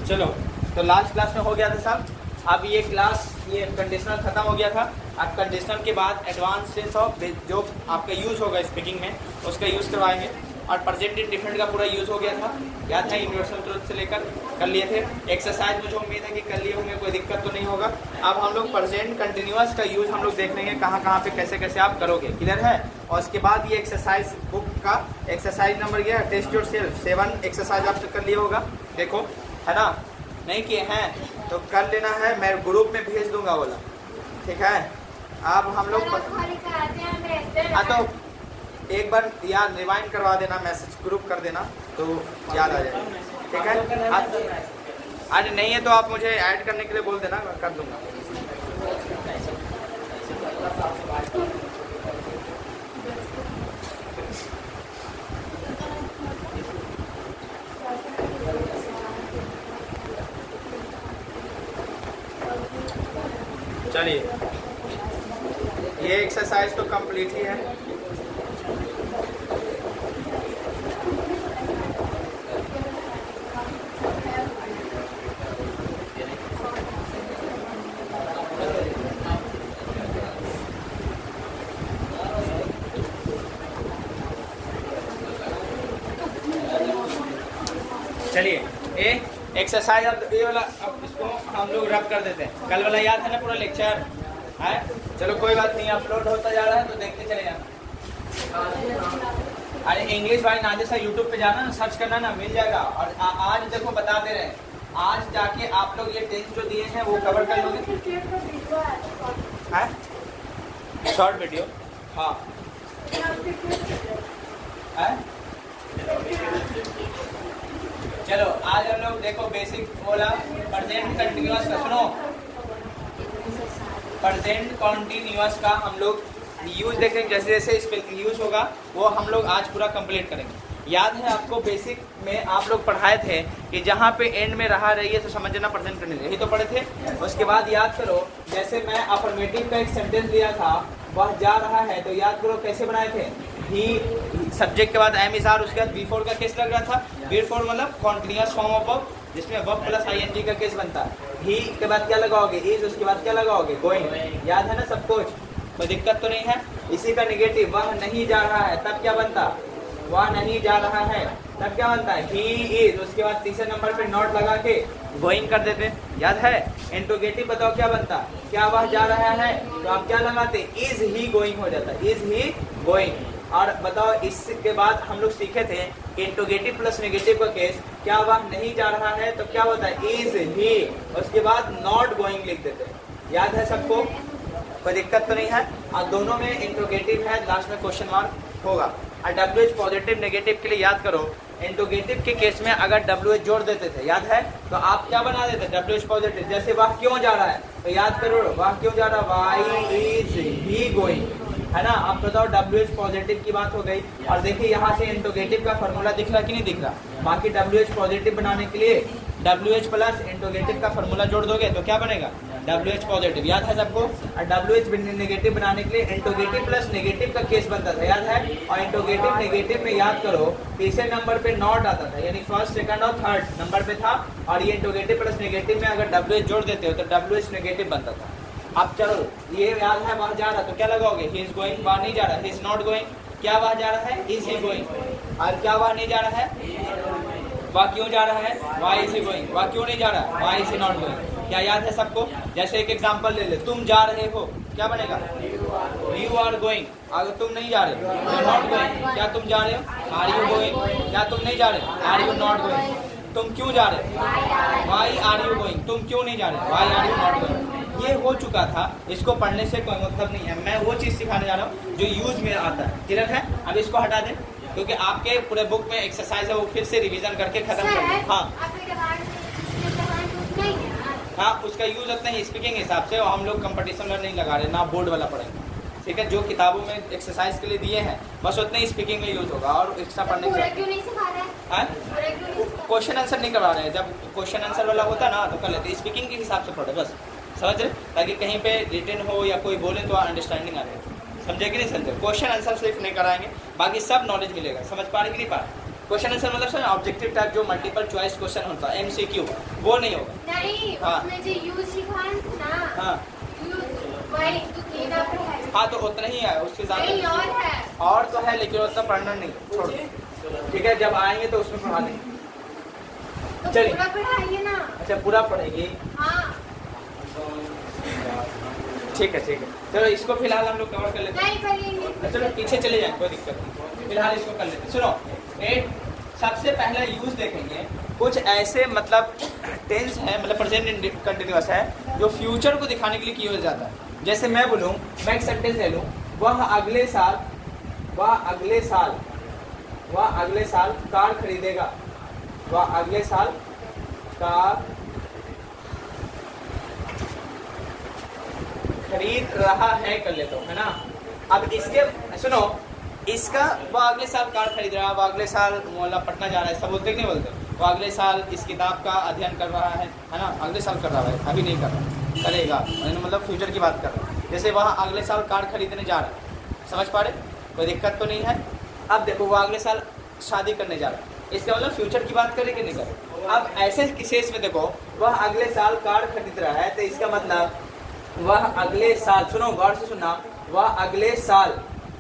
चलो, तो last class में हो गया था साहब। अब ये क्लास, ये कंडीशनल खत्म हो गया था। अब कंडीशनल के बाद एडवांस सेंस ऑफ जो आपका यूज़ होगा स्पीकिंग में, उसका यूज़ करवाएंगे। और प्रेजेंट इंडिफरेंट का पूरा यूज़ हो गया था, याद है? यूनिवर्सल ट्रुथ से लेकर कर लिए थे। एक्सरसाइज मुझे उम्मीद है कि कर लिए होंगे, कोई दिक्कत तो नहीं होगा। अब हम लोग प्रेजेंट कंटिन्यूअस का यूज़ हम लोग देख लेंगे, कहाँ कहाँ पे कैसे कैसे आप करोगे। क्लियर है? और उसके बाद ये एक्सरसाइज बुक का एक्सरसाइज नंबर गया टेस्ट योर सेल्फ 7 एक्सरसाइज आप कर लिए होगा, देखो, है ना? नहीं किए हैं तो कर लेना है, मैं ग्रुप में भेज दूंगा बोला, ठीक है? अब हम लोग हाँ, तो एक बार याद रिवाइंड करवा देना, मैसेज ग्रुप कर देना तो याद आ जाएगा, ठीक है? अरे नहीं है तो आप मुझे ऐड करने के लिए बोल देना, कर दूंगा। चलिए, ये एक्सरसाइज तो कंप्लीट ही है। चलिए, ए एक्सरसाइज अब ये वाला, अब इसको हम लोग रब कर देते हैं। कल वाला याद है ना पूरा लेक्चर है? चलो कोई बात नहीं, अपलोड होता जा रहा है तो देखते चले जाना। अरे इंग्लिश भाई नाजिर सर यूट्यूब पे जाना ना, सर्च करना ना, मिल जाएगा। और आज देखो बता दे रहे हैं, आज जाके आप लोग ये टेंस जो दिए हैं वो कवर कर लोगे। शॉर्ट वीडियो, हाँ है? चलो आज हम लोग देखो बेसिक बोला प्रेजेंट कंटिन्यूअस का, सुनो, प्रेजेंट कंटिन्यूअस का हम लोग यूज देखेंगे, जैसे जैसे स्पेलिंग यूज होगा वो हम लोग आज पूरा कंप्लीट करेंगे। याद है आपको बेसिक में आप लोग पढ़ाए थे कि जहाँ पे एंड में रहा रहिए तो समझना प्रेजेंट कंटिन्यूअस, यही तो पढ़े थे। उसके बाद याद करो, जैसे मैं अफर्मेटिव का एक सेंटेंस दिया था, वह जा रहा है, तो याद करो कैसे बनाए थे। ही सब्जेक्ट के बाद एम इज आर, उसके बाद बिफोर का केस लग रहा था। बिफोर मतलब कॉन्टिन्यूअस फॉर्म ऑफ वर्ब, जिसमें वर्ब प्लस आईएनजी का केस बनता है। ही के बाद क्या लगाओगे? इज, उसके बाद क्या लगाओगे? गोइंग। याद है ना सब कुछ? कोई दिक्कत तो नहीं है? इसी का नेगेटिव, वह नहीं जा रहा है, तब क्या बनता? वह नहीं जा रहा है, तब क्या बनता है? He is. उसके बाद तीसरे नंबर पे नॉट लगा के गोइंग कर देते, याद है? इंट्रोगेटिव बताओ क्या बनता? क्या वह जा रहा है, तो आप क्या लगाते? इज ही गोइंग हो जाता, इज ही गोइंग। और बताओ, इसके बाद हम लोग सीखे थे इंट्रोगेटिव प्लस नेगेटिव का केस, क्या वह नहीं जा रहा है तो क्या होता है? Is he. उसके बाद नॉट गोइंग लिख देते, याद है सबको? कोई दिक्कत तो नहीं है? और दोनों में इंट्रोगेटिव है, लास्ट में क्वेश्चन मार्क होगा। और WH पॉजिटिव नेगेटिव के लिए याद करो, इंट्रोगेटिव के केस में अगर WH जोड़ देते थे, याद है, तो आप क्या बना देते? WH positive. जैसे वह क्यों जा रहा है तो याद करो, वह क्यों जा रहा है? वाई इज ही गोइंग, है ना? आप बताओ, WH पॉजिटिव की बात हो गई। और देखिए यहाँ से इंट्रोगेटिव का फॉर्मूला दिख रहा कि नहीं दिख रहा? बाकी WH पॉजिटिव बनाने के लिए WH प्लस इंट्रोगेटिव का फॉर्मूला जोड़ दोगे तो क्या बनेगा? WH positive. याद है सबको? और WH नेगेटिव बनाने के लिए इंट्रोगेटिव प्लस नेगेटिव का केस बनता था, याद है? और इंट्रोगेटिव नेगेटिव में याद करो, तीसरे नंबर पे नॉट आता था, यानी फर्स्ट, सेकंड और थर्ड नंबर पे था। और ये इंट्रोगेटिव प्लस नेगेटिव में अगर WH जोड़ देते हो तो WH नेगेटिव बनता था। अब चलो, ये याद है, वह जा रहा तो क्या लगाओगे? ही इज गोइंग। वह नहीं जा रहा, ही इज नॉट गोइंग। क्या वह जा रहा है? Is he going. और क्या वह नहीं जा रहा है? वह क्यों जा रहा है? Why is he going. वह क्यों नहीं जा रहा है? Why is he not going. क्या याद है सबको? जैसे एक एग्जांपल ले ले, तुम जा रहे हो, क्या बनेगा? You are going. अगर तुम नहीं जा रहे, यू आर नॉट गोइंग। क्या तुम जा रहे हो? Are you going. क्या तुम नहीं जा रहे? Are you not going. तुम क्यों जा रहे? Why are you going. तुम क्यों नहीं जा रहे? Why are you not going. ये हो चुका था, इसको पढ़ने से कोई मतलब नहीं है। मैं वो चीज़ सिखाने जा रहा हूँ जो यूज में आता है। क्लियर है? अब इसको हटा दें, क्योंकि आपके पूरे बुक में एक्सरसाइज है, वो फिर से रिवीजन करके खत्म कर दें। हाँ, उसका यूज उतना ही स्पीकिंग हिसाब से, और हम लोग कंपटीशन में नहीं लगा रहे, ना बोर्ड वाला पढ़ेंगे, ठीक है? जो किताबों में एक्सरसाइज के लिए दिए हैं बस उतने ही स्पीकिंग में यूज होगा, और एक्स्ट्रा पढ़ने के क्वेश्चन आंसर नहीं करवा रहे हैं। जब क्वेश्चन आंसर वाला होता ना तो कर लेते, स्पीकिंग के हिसाब से पढ़े बस, समझ रहे? ताकि कहीं पे रिटन हो या कोई बोले तो अंडरस्टैंडिंग आ रही है। समझे कि नहीं समझे? क्वेश्चन आंसर सिर्फ नहीं कराएंगे, बाकी सब नॉलेज मिलेगा। समझ पा रहे कि नहीं पा रहे? क्वेश्चन आंसर मतलब सर ऑब्जेक्टिव टाइप जो मल्टीपल चॉइस क्वेश्चन होता है MCQ, वो नहीं होगा। नहीं, हाँ। उसमें जो यूज लिखा है ना, हाँ वही तो केना पर है। हाँ, तो उतना ही है, उसके नहीं साथ और है। और तो है, लेकिन उतना पढ़ना नहीं, छोड़। ठीक है, जब आएंगे तो उसमें पढ़ा देंगे। तो चलिए। पूरा पढ़ाइए ना। अच्छा, पूरा पढ़ेंगे। हाँ। ठीक है ठीक है, चलो इसको फिलहाल हम लोग कवर कर लेते हैं। नहीं करेंगे। चलो पीछे चले जाए, कोई दिक्कत नहीं, फिलहाल इसको कर लेते हैं। सुनो, एक सबसे पहला यूज देखेंगे, कुछ ऐसे मतलब टेंस है, मतलब प्रेजेंट कंटिन्यूअस है जो फ्यूचर को दिखाने के लिए यूज जाता है। जैसे मैं बोलूँ, मैं एक सेंटेंस ले लूँ, वह अगले साल कार खरीदेगा, वह अगले साल कार खरीद रहा है, कर लेता हूँ, है ना। अब इसके सुनो, इसका वो अगले साल कार खरीद रहा है, वो अगले साल मतलब पटना जा रहा है, सब बोलते कि नहीं बोलते, वो अगले साल इस किताब का अध्ययन कर रहा है ना, अगले साल कर रहा है, अभी नहीं कर रहा, करेगा, मतलब फ्यूचर की बात कर रहा है। जैसे वह अगले साल कार खरीदने जा रहा है, समझ पा रहे, कोई दिक्कत तो नहीं है। अब देखो, वो अगले साल शादी करने जा रहा है, इसका मतलब फ्यूचर की बात करे कि नहीं करे। अब ऐसे केस में देखो, वह अगले साल कार खरीद रहा है, तो इसका मतलब वह अगले साल, सुनो गौर से सुनना, वह अगले साल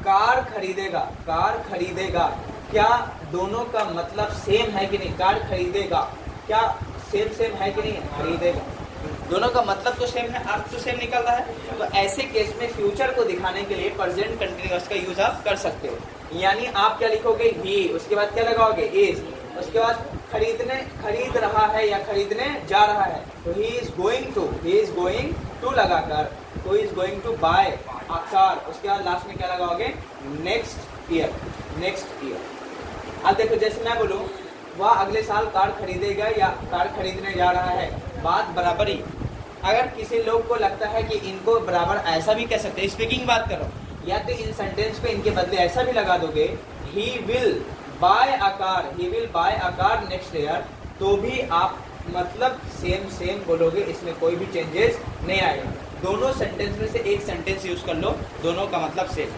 कार खरीदेगा, क्या दोनों का मतलब सेम है कि नहीं? कार खरीदेगा क्या सेम है कि नहीं? खरीदेगा, दोनों का मतलब तो सेम है, अर्थ तो सेम निकल रहा है। तो ऐसे केस में फ्यूचर को दिखाने के लिए प्रेजेंट कंटिन्यूअस का यूज आप कर सकते हो। यानी आप क्या लिखोगे? ही, उसके बाद क्या लगाओगे? इज, उसके बाद खरीद रहा है या खरीदने जा रहा है, तो ही इज गोइंग टू लगाकर, तो is going to buy a car, उसके बाद लास्ट में क्या लगाओगे? Next year. अब देखो, जैसे मैं बोलूँ वह अगले साल कार खरीदेगा या कार खरीदने जा रहा है, बात बराबर ही। अगर किसी लोग को लगता है कि इनको बराबर ऐसा भी कह सकते हैं, स्पीकिंग बात करो, या तो इन सेंटेंस पे इनके बदले ऐसा भी लगा दोगे, he will buy a car next year, तो भी आप मतलब सेम बोलोगे, इसमें कोई भी चेंजेस नहीं आएगा। दोनों सेंटेंस में से एक सेंटेंस यूज कर लो, दोनों का मतलब सेम,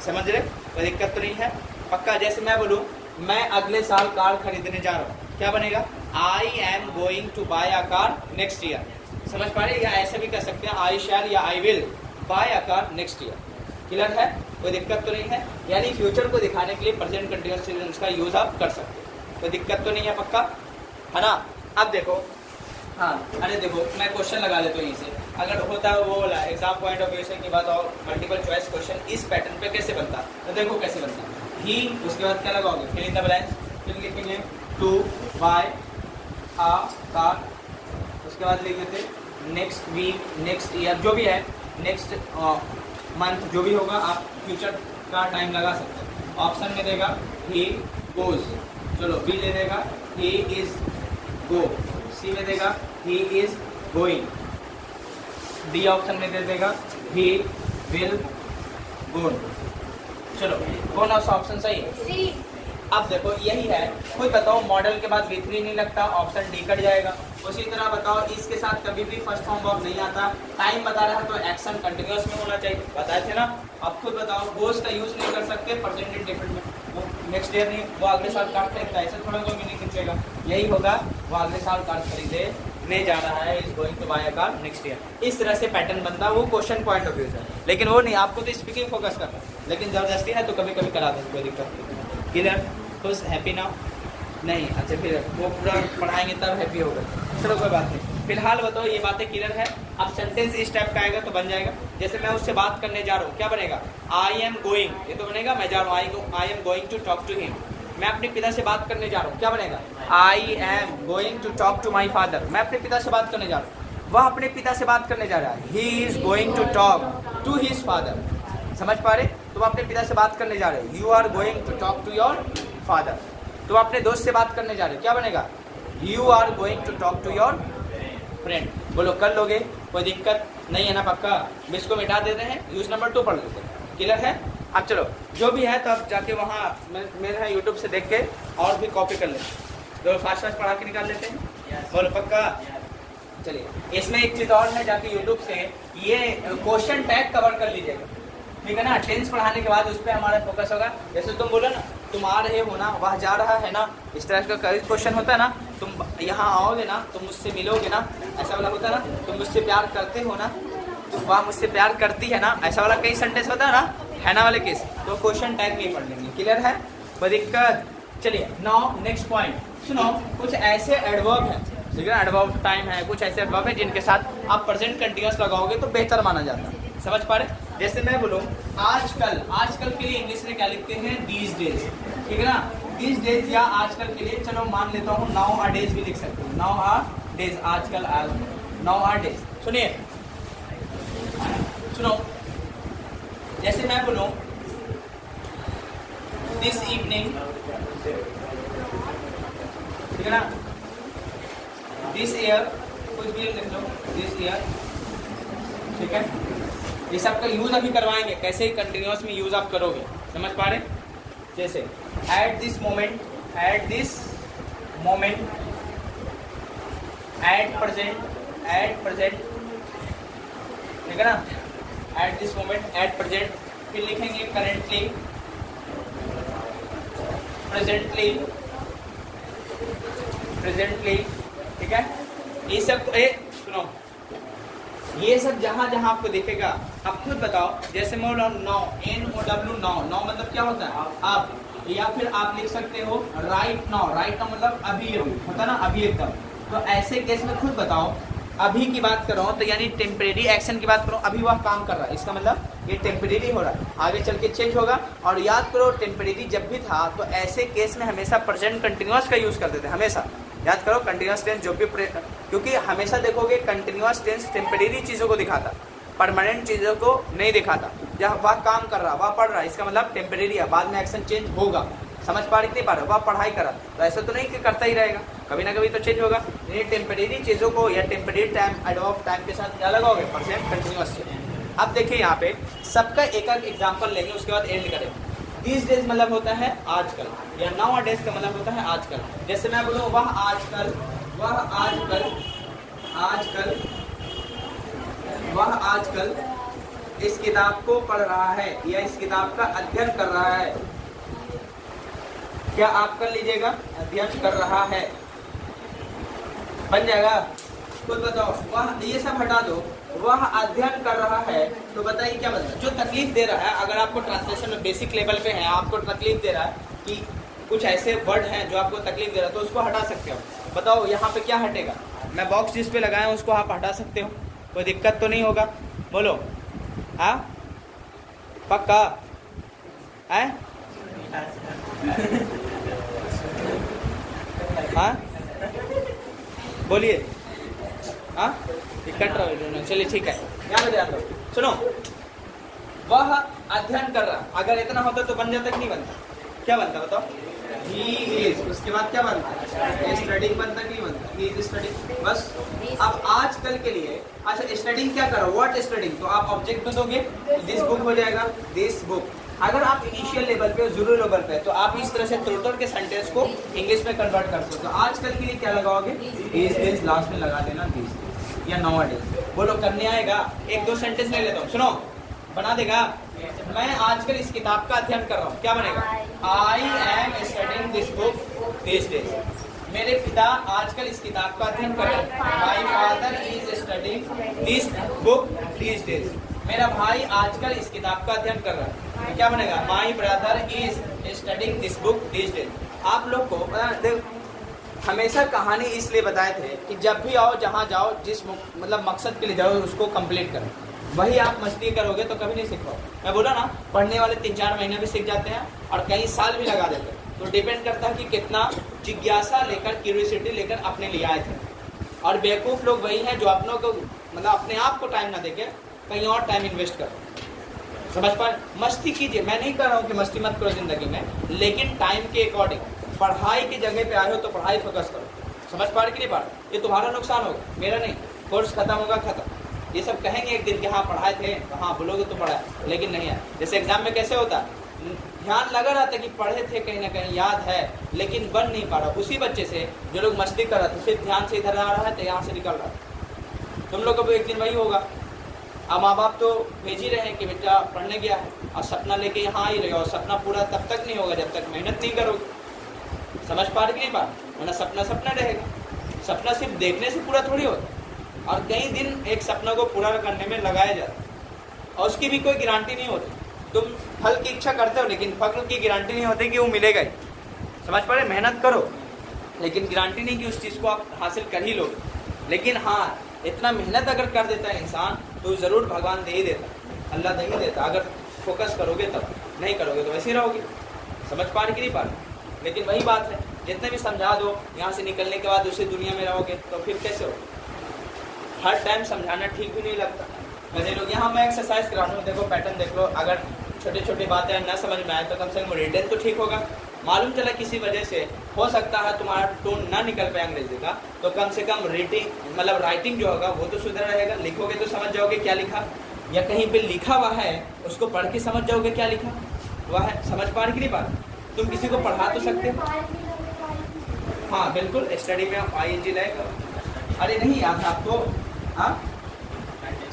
समझ रहे? कोई दिक्कत तो नहीं है, पक्का। जैसे मैं बोलूँ मैं अगले साल कार खरीदने जा रहा हूँ, क्या बनेगा? I am going to buy a car next year, समझ पा रहे? या ऐसे भी कर सकते हैं, आई शैल या I will buy a car next year. Clear है? कोई दिक्कत तो नहीं है। यानी फ्यूचर को दिखाने के लिए प्रेजेंट कंटिन्यूअस टेंस का यूज आप कर सकते हो, कोई दिक्कत तो नहीं है, पक्का है ना। अब देखो, हाँ, अरे देखो मैं क्वेश्चन लगा देता हूँ यहीं से, अगर होता है वो एग्जाम पॉइंट ऑफ व्यू से की बात और मल्टीपल चॉइस क्वेश्चन इस पैटर्न पे कैसे बनता है, तो देखो कैसे बनता है। ही, उसके बाद क्या लगाओगे? फिल इन द ब्लैंक्स, फिर लिखेंगे टू बाय अ कार, उसके बाद लिख देते नेक्स्ट वीक, नेक्स्ट ईयर, जो भी है, नेक्स्ट मंथ, जो भी होगा आप फ्यूचर का टाइम लगा सकते हो। ऑप्शन में देगा ही गोज, चलो बी ले देगा ही इज गो, सी में देगा ही इज गोइंग, डी ऑप्शन में दे देगा ही विल गो। चलो कौन सा ऑप्शन सही है? सी। अब देखो यही है, खुद बताओ मॉडल के बाद V3 नहीं लगता, ऑप्शन डी कट जाएगा। उसी तरह बताओ इसके साथ कभी भी फर्स्ट फॉर्म वर्ब नहीं आता, टाइम बता रहा है तो एक्शन कंटिन्यूअस में होना चाहिए, बताए थे ना। अब खुद बताओ गोज का यूज नहीं कर सकते प्रेजेंट इंडेफिनिट में, वो नेक्स्ट ईयर नहीं, वो अगले साल कार खरीदता है, ऐसे थोड़ा कोई मीनिंग निकलेगा। यही होगा, वो अगले साल कार खरीदने जा रहा है, is going to buy a car next year. इस तरह से पैटर्न बनता है, वो क्वेश्चन पॉइंट ऑफ व्यू से, लेकिन वो नहीं, आपको तो स्पीकिंग फोकस करना है, लेकिन जबरदस्ती है तो कभी कभी करा देंगे, कोई दिक्कत नहीं। क्लियर? खुश, हैप्पी नाउ? नहीं, अच्छा फिर वो पूरा पढ़ाएंगे तब हैप्पी होगा। चलो कोई बात नहीं, फिलहाल बताओ ये बातें क्लियर है। अब सेंटेंस इस टाइप का आएगा तो बन जाएगा, जैसे मैं उससे बात करने जा रहा हूँ, क्या बनेगा? आई एम गोइंग, ये तो बनेगा मैं जा रहा हूँ, I am going to talk to him. मैं अपने पिता से बात करने जा रहा हूँ, क्या बनेगा? I am going to talk to my father. मैं अपने पिता से बात करने जा रहा हूँ, वह अपने पिता से बात करने जा रहा है, he is going to talk to his father. समझ पा रहे? तुम अपने पिता से बात करने जा रहे हो, you are going to talk to your father. तुम अपने दोस्त से बात करने जा रहे हो, क्या बनेगा? You are going to talk to your friend. बोलो कर लोगे? कोई दिक्कत नहीं है ना, पक्का? इसको मिटा देते हैं, यूज नंबर 2 पढ़ लेते हैं। क्लियर है? अब चलो जो भी है तो अब जाके वहाँ मेरा यूट्यूब से देख के और भी कॉपी कर लेते हैं, तो फास्ट पढ़ा के निकाल लेते हैं। बोलो पक्का? चलिए, इसमें एक चीज़ और है, जाके यूट्यूब से ये क्वेश्चन टैग कवर कर लीजिएगा। ठीक है ना। टेंस पढ़ाने के बाद उस पर हमारा फोकस होगा। जैसे तुम बोलो ना, तुम आ रहे हो ना, वह जा रहा है ना, इस तरह का कई क्वेश्चन होता है ना। तुम यहाँ आओगे ना, तुम मुझसे मिलोगे ना, ऐसा वाला होता है ना। तुम मुझसे प्यार करते हो ना, वह मुझसे प्यार करती है ना, ऐसा वाला कई सेंटेंस होता है ना, है ना वाले केस। तो क्वेश्चन टाइप नहीं पढ़ लेंगे। क्लियर है, कोई दिक्कत? चलिए नाउ नेक्स्ट पॉइंट सुनो। कुछ ऐसे एडवर्ब हैं, ठीक है, एडवर्ब टाइम है, कुछ ऐसे एडवर्ब है जिनके साथ आप प्रेजेंट कंटिन्यूअस लगाओगे तो बेहतर माना जाता है। समझ पा रहे? जैसे मैं बोलूँ आजकल, आजकल के लिए इंग्लिश में क्या लिखते हैं? दीज डेज, ठीक है ना। दीज डेज या आजकल के लिए, चलो मान लेता हूँ नाउ आर डेज भी लिख सकते हो। नाउ आर डेज, आजकल आज, नाउ आर डेज। सुनिए, सुनो, जैसे मैं बोलूँ दिस इवनिंग, ठीक है ना, दिस ईयर, कुछ भी लिख लो, दिस ईयर, ठीक है। ये सब का यूज अभी करवाएंगे, कैसे कंटिन्यूअस में यूज आप करोगे, समझ पा रहे? जैसे eight this moment, at this moment, at present, ठीक है ना, eight this moment, at present. फिर लिखेंगे करेंटली, प्रेजेंटली, प्रेजेंटली, ठीक है। ये सब सुनो, ये सब जहां जहां आपको दिखेगा आप खुद बताओ। जैसे मैं बोला नाउ, NOW, नाउ, नाउ मतलब क्या होता है? आप, या फिर आप लिख सकते हो राइट नाउ, राइट नाउ मतलब अभी अभी होता है ना, अभी एकदम। तो ऐसे केस में खुद बताओ, अभी की बात कर रहा हूँ तो यानी टेम्परेरी एक्शन की बात करो, अभी वह काम कर रहा है, इसका मतलब ये टेम्परेरी हो रहा है, आगे चल के चेंज होगा। और याद करो टेम्परेरी जब भी था तो ऐसे केस में हमेशा प्रेजेंट कंटिन्यूअस का यूज करते थे, हमेशा। याद करो कंटिन्यूअस टेंस जो भी, क्योंकि हमेशा देखोगे कंटिन्यूअस टेंस टेम्परेरी चीज़ों को दिखाता, परमानेंट चीज़ों को नहीं दिखाता। जब वह काम कर रहा, वह पढ़ रहा, इसका मतलब टेम्परेरी है, बाद में एक्शन चेंज होगा। समझ पा रही नहीं पा रहे? वह पढ़ाई करा तो ऐसा तो नहीं कि करता ही रहेगा, कभी ना कभी तो चेंज होगा। ये टेम्परेरी चीज़ों को या टेम्परेरी टाइम, एडवर्ब टाइम के साथ क्या लगाओगे? Present continuous. अब देखिए यहाँ पे सबका एक एक एग्जाम्पल लेंगे, उसके बाद एंड करेंगे। दिस डेज मतलब होता है आजकल, या नाउ डेज का मतलब होता है आजकल। जैसे मैं बोलूँ वह आजकल, वह आजकल, आजकल, वह आजकल इस किताब को पढ़ रहा है या इस किताब का अध्ययन कर रहा है। क्या आप कर लीजिएगा? अध्ययन कर रहा है, बन जाएगा। खुद बताओ, वह, ये सब हटा दो, वह अध्ययन कर रहा है, तो बताइए क्या मतलब? जो तकलीफ दे रहा है, अगर आपको ट्रांसलेशन में बेसिक लेवल पे है, आपको तकलीफ दे रहा है कि कुछ ऐसे वर्ड हैं जो आपको तकलीफ दे रहा है, तो उसको हटा सकते हो। बताओ यहाँ पे क्या हटेगा? मैं बॉक्स जिस पे लगाया हूँ उसको आप हटा सकते हो, कोई दिक्कत तो नहीं होगा? बोलो हाँ, पक्का है? हाँ बोलिए। हाँ कट रहा है, चलिए ठीक है। यहाँ पे ध्यान दो, सुनो, वह अध्ययन कर रहा, अगर इतना होता तो बन जाता कि नहीं बनता? क्या बनता बताओ? ही इज, उसके बाद क्या बनता? स्टडिंग बनता कि नहीं बनता? ही इज स्टडिंग, बस। अब आजकल के लिए, अच्छा स्टडिंग क्या करो? What studying? तो आप ऑब्जेक्ट में दोगे, दिस बुक हो जाएगा, दिस बुक। अगर आप इनिशियल लेवल पे, जीरो लेवल पे, तो आप इस तरह से टोटल के सेंटेंस को इंग्लिश में कन्वर्ट कर सकते हो। आजकल के लिए क्या लगाओगे? दिस डेज, लास्ट में लगा देना दिस या नाउअडेज। बोलो करने आएगा? एक दो सेंटेंस ले लेता हूँ, सुनो, बना देगा। मैं आजकल इस किताब का अध्ययन कर रहा हूँ, क्या बनेगा? I am studying this book this days. मेरे पिता आजकल इस किताब का अध्ययन कर रहे हैं, my father is studying this book this days. मेरा भाई आजकल इस किताब का अध्ययन कर रहा है, तो क्या बनेगा? My brother is studying this book this days. आप लोग को हमेशा कहानी इसलिए बताए थे कि जब भी आओ, जहाँ जाओ, जिस मतलब मकसद के लिए जाओ उसको कंप्लीट करो। वही आप मस्ती करोगे तो कभी नहीं सीख पाओ। मैं बोला ना, पढ़ने वाले 3-4 महीने भी सीख जाते हैं और कई साल भी लगा देते हैं। तो डिपेंड करता है कि कितना जिज्ञासा लेकर, क्यूरियोसिटी लेकर अपने लिए आए थे। और बेवकूफ़ लोग वही हैं जो अपनों को, मतलब अपने आप को टाइम ना देके कहीं और टाइम इन्वेस्ट करो। समझ पाए? मस्ती कीजिए, मैं नहीं कर रहा हूँ कि मस्ती मत करो ज़िंदगी में, लेकिन टाइम के अकॉर्डिंग। पढ़ाई की जगह पे आए हो तो पढ़ाई फोकस करो। समझ पा रहे कि नहीं पा रहे? ये तुम्हारा नुकसान होगा, मेरा नहीं। कोर्स खत्म होगा, खत्म। ये सब कहेंगे एक दिन कि हाँ पढ़ाए थे, तो हाँ बोलोगे तो पढ़ा, लेकिन नहीं है। जैसे एग्जाम में कैसे होता है, ध्यान लगा रहा था कि पढ़े थे, कहीं ना कहीं याद है, लेकिन बन नहीं पा रहा। उसी बच्चे से जो लोग मस्ती कर रहा था, सिर्फ ध्यान से इधर आ रहा है तो यहाँ से निकल रहा है। तुम लोग को भी एक दिन वही होगा। अब माँ बाप तो भेज ही रहे हैं कि बेटा पढ़ने गया है और सपना लेके यहाँ ही रहे, और सपना पूरा तब तक नहीं होगा जब तक मेहनत नहीं करोगे। समझ पा रहे कि नहीं पा, वरना सपना सपना रहेगा। सपना सिर्फ देखने से पूरा थोड़ी होता, और कई दिन एक सपना को पूरा करने में लगाया जाता है, और उसकी भी कोई गारंटी नहीं होती। तुम फल की इच्छा करते हो लेकिन फल की गारंटी नहीं होती कि वो मिलेगा ही। समझ पा रहे, मेहनत करो लेकिन गारंटी नहीं कि उस चीज़ को आप हासिल कर ही लोगे। लेकिन हाँ, इतना मेहनत अगर कर देता है इंसान तो ज़रूर भगवान दे ही देता, अल्लाह दे ही देता, अगर फोकस करोगे तब। नहीं करोगे तो वैसे ही रहोगे। समझ पा रहे कि नहीं पा रहे। लेकिन वही बात है, जितने भी समझा दो, यहाँ से निकलने के बाद दूसरी दुनिया में रहोगे तो फिर कैसे हो। हर टाइम समझाना ठीक भी नहीं लगता। वैसे लोग यहाँ मैं एक्सरसाइज करा रहा हूँ, देखो पैटर्न देख लो। अगर छोटे छोटे बातें न समझ में आए तो कम से कम रिटर्न तो ठीक होगा। मालूम चला किसी वजह से हो सकता है तुम्हारा टोन ना निकल पाए अंग्रेजी का, तो कम से कम रीडिंग मतलब राइटिंग जो होगा वो तो सुधर रहेगा। लिखोगे तो समझ जाओगे क्या लिखा, या कहीं पे लिखा हुआ है उसको पढ़ के समझ जाओगे क्या लिखा हुआ है। समझ पा रहे कि नहीं पा रहे। तुम किसी को पढ़ा तो सकते हो। हाँ बिल्कुल, स्टडी में ING लगेगा। अरे नहीं याद आपको, हाँ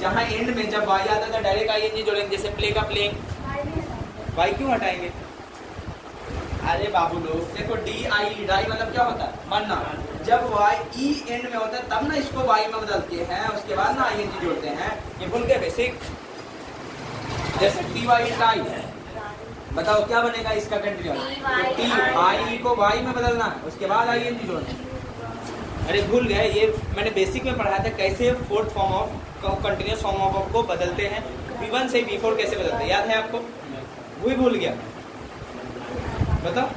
जहाँ एंड में जब वाई आता था डायरेक्ट ING जोड़ेंगे, जैसे प्ले का प्लेइंग, वाई क्यों हटाएंगे। अरे बाबू लोग देखो, DI डाई मतलब क्या होता है, मरना। जब YE एंड में होता है तब ना इसको वाई में बदलते हैं, उसके बाद ना ING जोड़ते हैं। ये भूल गए बेसिक। जैसे TY टाई, बताओ क्या बनेगा इसका कंटिन्यू। TI को वाई में बदलना है, उसके बाद ING जोड़ना। अरे भूल गए, ये मैंने बेसिक में पढ़ाया था कैसे fourth form of continuous form of को बदलते हैं। V1 से V4 कैसे बदलते हैं, याद है आपको। वही भूल गया, बताओ।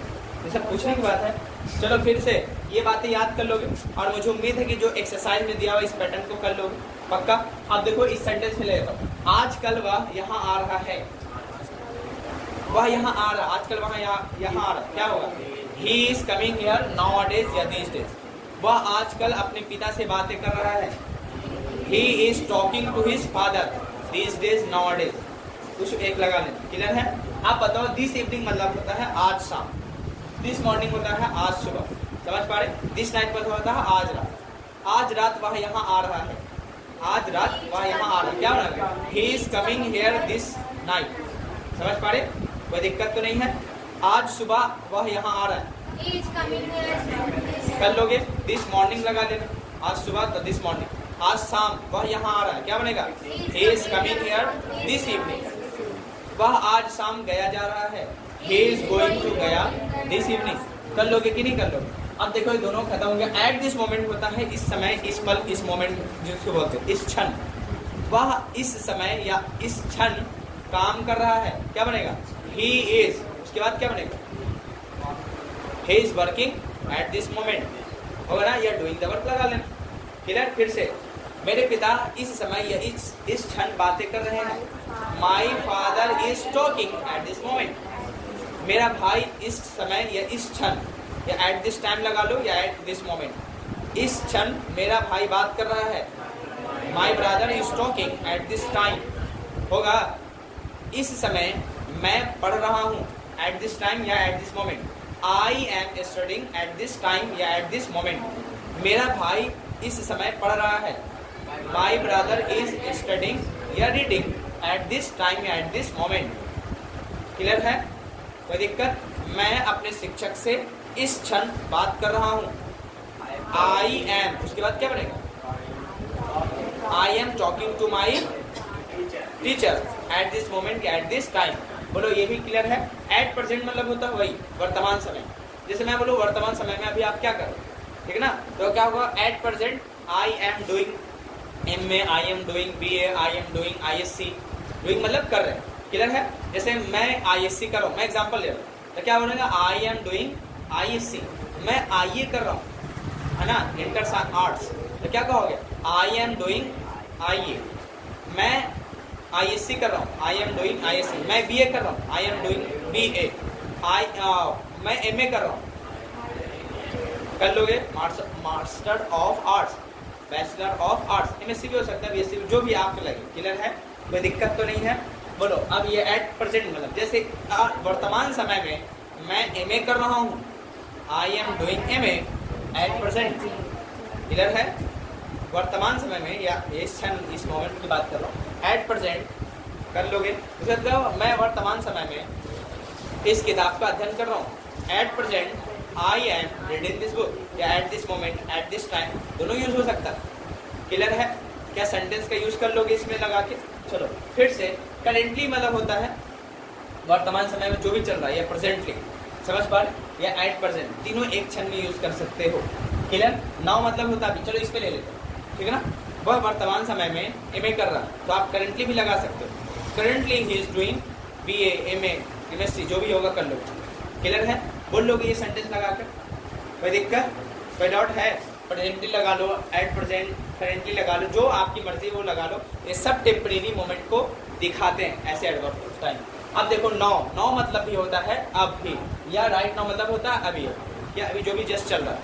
ये सब पूछने की बात है। चलो फिर से ये बातें याद कर लोगे, और मुझे उम्मीद है कि जो एक्सरसाइज में दिया हुआ इस पैटर्न को कर लोगे पक्का। अब देखो इस सेंटेंस में ले लेता हूँ, आजकल वह यहाँ आ रहा है, वह यहाँ आ रहा, आजकल वह यहाँ आ रहा, क्या होगा। He is coming here nowadays या दीस डेज। वह आजकल अपने पिता से बातें कर रहा है। He is talking to his father these days nowadays. कुछ एक लगा लें, क्लियर है। आप बताओ, दिस इवनिंग मतलब होता है आज शाम, दिस मॉर्निंग होता है आज सुबह। समझ पा रहे। दिस नाइट मतलब होता है आज रात। आज रात वह यहाँ आ रहा है, आज रात वह यहाँ आ रहा है, क्या बना। He is coming here this night. समझ पा रहे, कोई दिक्कत तो नहीं है। आज सुबह वह यहाँ आ रहा है, कर लोगे। दिस मॉर्निंग लगा लेना, आज सुबह तो दिस मॉर्निंग। आज शाम वह यहाँ आ रहा है, क्या बनेगा। He is coming here this evening. वह आज शाम गया जा रहा है, he is going to गया दिस इवनिंग। कर लोगे कि नहीं कर लोगे। अब देखो ये दोनों खत्म हो गया। एट दिस मोमेंट होता है इस समय, इस पल, इस मोमेंट जिसको बोलते हैं इस क्षण। वह इस समय या इस क्षण काम कर रहा है, क्या बनेगा। he is, उसके बाद क्या बनेगा। he is working at this moment होगा ना, या डूइंग द वर्क लगा लेना। क्लियर। फिर से, मेरे पिता इस समय या इस क्षण बातें कर रहे हैं। My father is talking at this moment. मेरा भाई इस समय या इस क्षण, या एट दिस टाइम लगा लो या एट दिस मोमेंट, इस क्षण मेरा भाई बात कर रहा है। My brother is talking at this time होगा, इस समय मैं पढ़ रहा हूँ, एट दिस टाइम या at this moment. I am studying eight this time या एट दिस मोमेंट। मेरा भाई इस समय पढ़ रहा है। माई ब्रदर इज स्टडिंग या रीडिंग एट दिस टाइम या एट दिस मोमेंट। क्लियर है, कोई दिक्कत। मैं अपने शिक्षक से इस क्षण बात कर रहा हूँ। आई एम, उसके बाद क्या बनेगा। I am talking to my teacher at this moment at this time. बोलो ये भी क्लियर है। एट प्रेजेंट मतलब होता है वही वर्तमान समय। जैसे मैं बोलूँ वर्तमान समय में अभी आप क्या कर रहे हो, ठीक है ना। तो क्या होगा, eight present I am doing MA, I am doing BA, I am doing ISC। Doing मतलब कर रहे हैं, क्लियर है। जैसे मैं ISC कर रहा हूँ, मैं एग्जाम्पल ले रहा हूँ, तो क्या बोलेगा, आई एम डूइंग ISC। मैं IE कर रहा हूँ, है ना, इंटर आर्ट्स, तो क्या कहोगे, आई एम डूइंग IE। मैं ISC कर रहा हूँ, आई एम डूइंग ISC। मैं BA कर रहा हूँ, आई एम डूइंग BA। मैं MA कर रहा हूँ, कर लोगे, master of arts, bachelor of arts. MSc भी हो सकता है, BSc, जो भी आपको लगे। क्लियर है, कोई दिक्कत तो नहीं है। बोलो अब ये एट प्रेजेंट मतलब जैसे वर्तमान समय में मैं MA कर रहा हूँ, I am doing MA at present. Clear है। वर्तमान समय में या इस क्षण इस मोमेंट की बात कर रहा हूँ, एट प्रेजेंट कर लोगे। मतलब मैं वर्तमान समय में इस किताब का अध्ययन कर रहा हूँ। At present I am reading this book या at this moment, at this time, दोनों यूज हो सकता है। क्लियर है? क्या सेंटेंस का यूज कर लोगे इसमें लगा के? चलो फिर से, करेंटली मतलब होता है वर्तमान समय में जो भी चल रहा है, या प्रेजेंटली, समझ पा रहे, या एट प्रेजेंट, तीनों एक क्षण में यूज कर सकते हो। क्लियर? नाउ मतलब होता है, चलो इस पे ले लेते हैं, ठीक है ना। वह वर्तमान समय में एमए कर रहा है, तो आप करेंटली भी लगा सकते हो। Currently he is doing BA, MA, MSc, जो भी होगा कर लो। क्लियर है? बोल लोगे ये सेंटेंस लगा कर, कोई दिक्कत, कोई डाउट है? प्रेजेंटली लगा लो, एट प्रेजेंट, करेंटली लगा लो, जो आपकी मर्जी वो लगा लो। ये सब टेम्परेरी मोमेंट को दिखाते हैं ऐसे एडवर्ब ऑफ टाइम। अब देखो नाउ, नाउ मतलब भी होता है अभी, या राइट नाउ मतलब होता है अभी, या अभी जो भी जस्ट चल रहा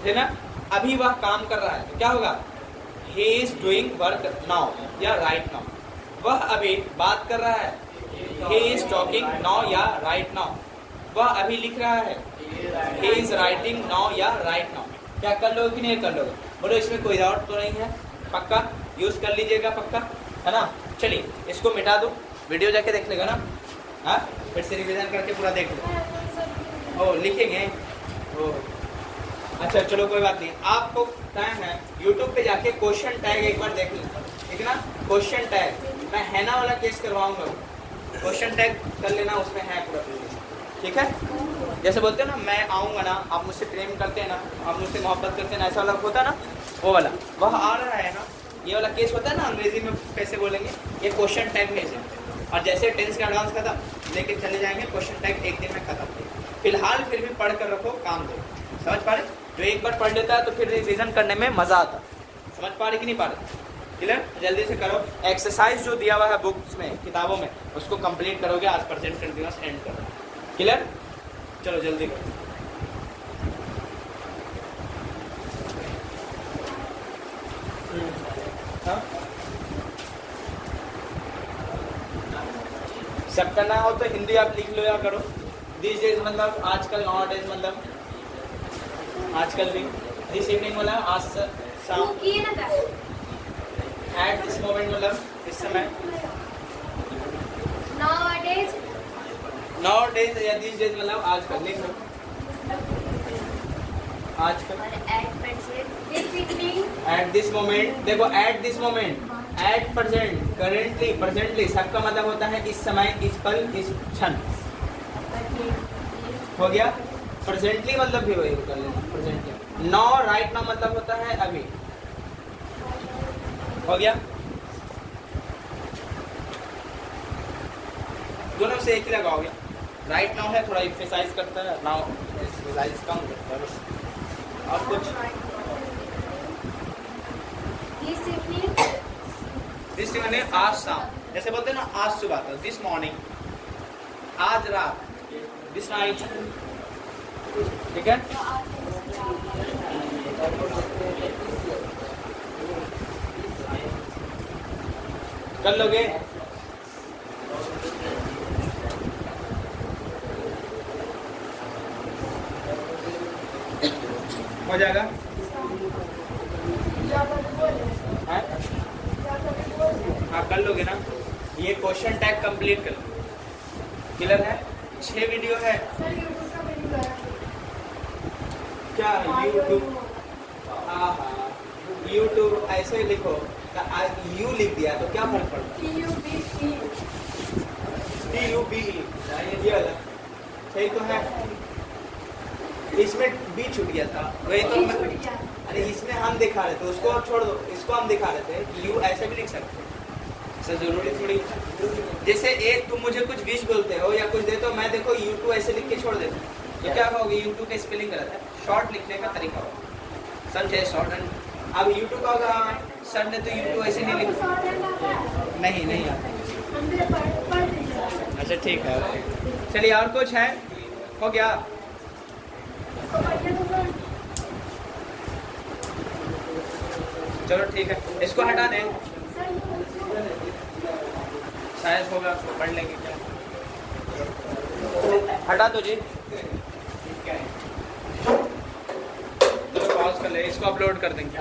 है ना। अभी वह काम कर रहा है, तो क्या होगा? he is doing work now या right now। वह अभी बात कर रहा है, he is talking now या right now। वह अभी लिख रहा है, he is writing now या right now। क्या कर लोगे कि नहीं कर लोगे? बोलो इसमें कोई डाउट तो नहीं है? पक्का यूज कर लीजिएगा, पक्का है ना। चलिए इसको मिटा दो, वीडियो जाके देख लेगा ना, हाँ फिर से रिवीजन करके पूरा देख लो। ओ लिखेंगे ओ, अच्छा चलो कोई बात नहीं। आपको टाइम है YouTube पे जाके क्वेश्चन टैग एक बार देख लेना, ठीक है ना। क्वेश्चन टैग मैं हैना वाला केस करवाऊंगा, क्वेश्चन टैग कर लेना, उसमें है पूरा, ठीक है। जैसे बोलते हैं ना, मैं आऊँगा ना, आप मुझसे प्रेम करते हैं ना, आप मुझसे मोहब्बत करते हैं ना, ऐसा वाला होता है ना, वो वाला वह आ रहा है ना, ये वाला केस होता है ना। अंग्रेजी में कैसे बोलेंगे, ये क्वेश्चन टैग में से, और जैसे टेंस का एडवांस खत्म लेके चले जाएंगे, क्वेश्चन टैग एक दिन में खत्म। फिलहाल फिर भी पढ़ कर रखो, काम दो। समझ पा रहे? जो एक बार पढ़ लेता है तो फिर रिवीजन करने में मजा आता। समझ पा रहे कि नहीं पा रहे? क्लियर? जल्दी से करो। एक्सरसाइज जो दिया हुआ है बुक्स में, किताबों में, उसको कंप्लीट करोगे। आज प्रेजेंट कंटिन्यूअस एंड करो। क्लियर? चलो जल्दी करो। हाँ? सब करना हो तो हिंदी आप लिख लो या करो। दिस डेज मतलब आजकल, नॉट डेज मतलब आजकल भी, दिस इवनिंग मतलब आज शाम, एट दिस मोमेंट मतलब इस समय, नाउअडेज या दिस डेज मतलब आजकल, लिख लो आजकल। एट दिस मोमेंट, देखो eight this moment, at present, currently, presently, सबका मतलब होता है इस समय, इस पल, इस क्षण। हो गया? प्रेजेंटली मतलब भी वही कर लेना, प्रेजेंटली। नाउ, राइट नाउ मतलब होता है अभी। हो गया? दोनों से एक ही लगाओगे। राइट नाउ है थोड़ा एक्सरसाइज करता है, नाउ एक्सरसाइज कम करता है। और कुछ दिस इवनिंग, आज शाम, जैसे बोलते हैं ना, आज सुबह तक, दिस मॉर्निंग, आज रात, दिस नाइट, ठीक है। कर लोगे? हो जाएगा? हाँ कर लोगे ना। ये क्वेश्चन टैग कंप्लीट कर लो। क्लियर है? 6 वीडियो है। क्या यूट्यूब? हाँ हाँ यूट्यूब ऐसे ही लिखो, यू लिख दिया तो क्या फर्क पड़ता है? TUBE, ये वाला सही तो है। इसमें बी छूट गया था, वही तो मैं, अरे इसमें हम दिखा रहे थे, उसको आप छोड़ दो, इसको हम दिखा रहे थे कि यू ऐसे भी लिख सकते हैं। सर जरूरी थोड़ी, जैसे एक तुम मुझे कुछ विश बोलते हो या कुछ देते हो, मैं देखो U2 ऐसे लिख के छोड़ देता हूँ, तो क्या कहोगे? U2 का स्पेलिंग गलत है, शॉर्ट लिखने का तरीका होगा, समझे? शॉर्ट एंड, अब U2 का होगा, सर ने तो U2 ऐसे नहीं लिखा, नहीं नहीं आता। अच्छा ठीक है, चलिए और कुछ है? हो गया? चलो ठीक है, इसको हटा दें, शायद होगा, पढ़ लेंगे क्या। हटा दो जी, चलो पॉज कर ले, इसको अपलोड कर देंगे।